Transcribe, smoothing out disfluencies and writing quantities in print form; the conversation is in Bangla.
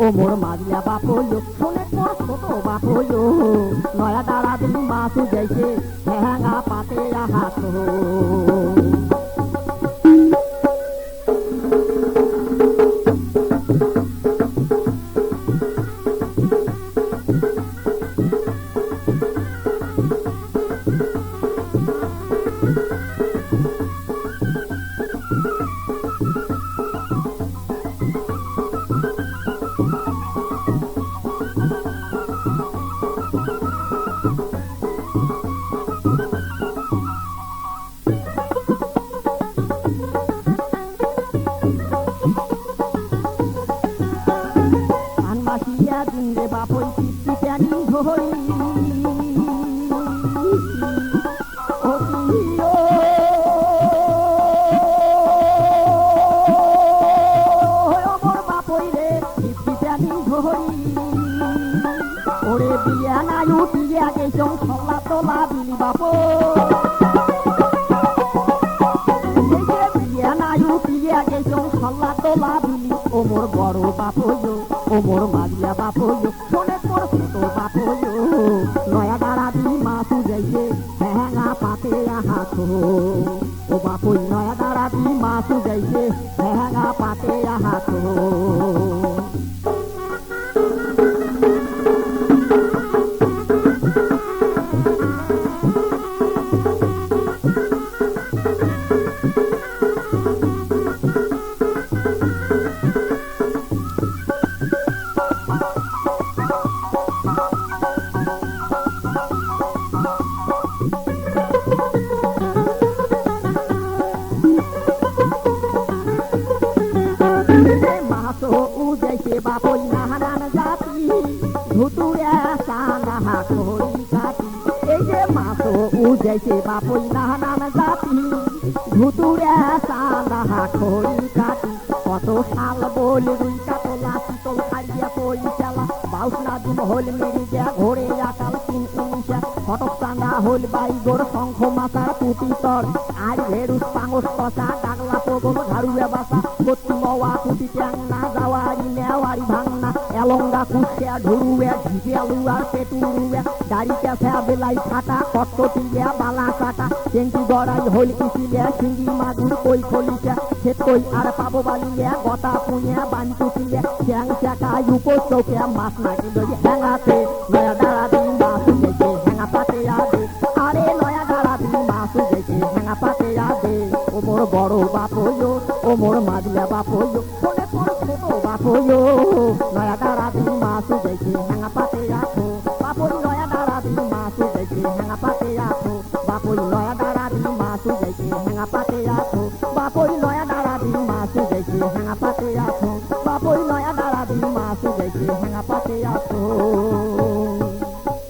ও মোর মাঝিয়া বাপ হইলো শোনে তোর ছোট বাপ হইলো নয়া দাঁড়া দিন মাসু যাইছে হ্যাঙা পাতে হাত দিনে বাপই পিপি প্যানি ধরি বাপই রে পিপি প্যানি ধরি ওরে বিয়া নাই উঠিয়া গেছং সল্লা তোলা বিলি বাপ বিয়া নাই উঠিয়া গেছং সল্লা তোলা বিলি ও মোর বড় বাপ হইলো ও মোর মাঝিয়া বাপ হইলো শোনে তোর ছোট বাপ হইলো নয়া দাঁড়া দি মাসু যাইছে হ্যাঙা পাতে হাত ও বাপই নয়া দাঁড়া দি মাসু যাইছে হ্যাঙা পাতে হাত উজাইছে বাপই নাহানান জাতি ধুতুরে সানাহা করি কাটি এই যে মাসো উজাইছে বাপই নাহানান জাতি ধুতুরে সানাহা করি কাটি কত সাল বল রুই কাতলা শীতল খাইয়া পই চালা বাউসনা দিন হল মেরিজা ঘোরে আকাল তিন ইনিশা ফটক চাঁদা হল বাইগোর শঙ্খ মাথার পুটি তর আর ভেরুস পাঙস কষা ডাগলা পবন ঘাড়ুয়া বাসা কত্তি মওয়া পুটি ট্যাংনা যাওয়ারি নেওয়ারি ভাঙনা এলঙ্গা কুশিয়া ঢুরুয়া ঝিঝিয়ালুয়া পেটুরুয়া দাড়ি ক্যাফা বেলাই ফাটা কট্টটিয়া বালা কাটা চেঙ্কি গড়াই হল কিসিলিয়া সিঙ্গি মাগুর কই খলিশা ক্ষেত কই আর পাবো বালিয়া গতা পুঁয়া বাঞ্চু কিলিয়া চ্যাং চাকায় উপর চৌকে মাছ না কিলো হ্যাঙাতে নয়া দাঁড়া দিন মাছ গেছে হ্যাঙা পাতে আদে আরে নয়া দাঁড়া দিন মাছ গেছে হ্যাঙা পাতে আদে ও মোর বড় বাপ হইলো ও মোর মাঝিয়া বাপ হইলো শোনে তোর ছোট বাপ হইলো নয়া দাঁড়া দিন মাছ গেছে হ্যাঙা পাতে আঠো বাপই নয়া দাঁড়া দিন মাছ গেছে হ্যাঙা পাতে আঠো বাপই নয়া দাঁড়া দিন মাছ গেছে হ্যাঙা পাতে আঠো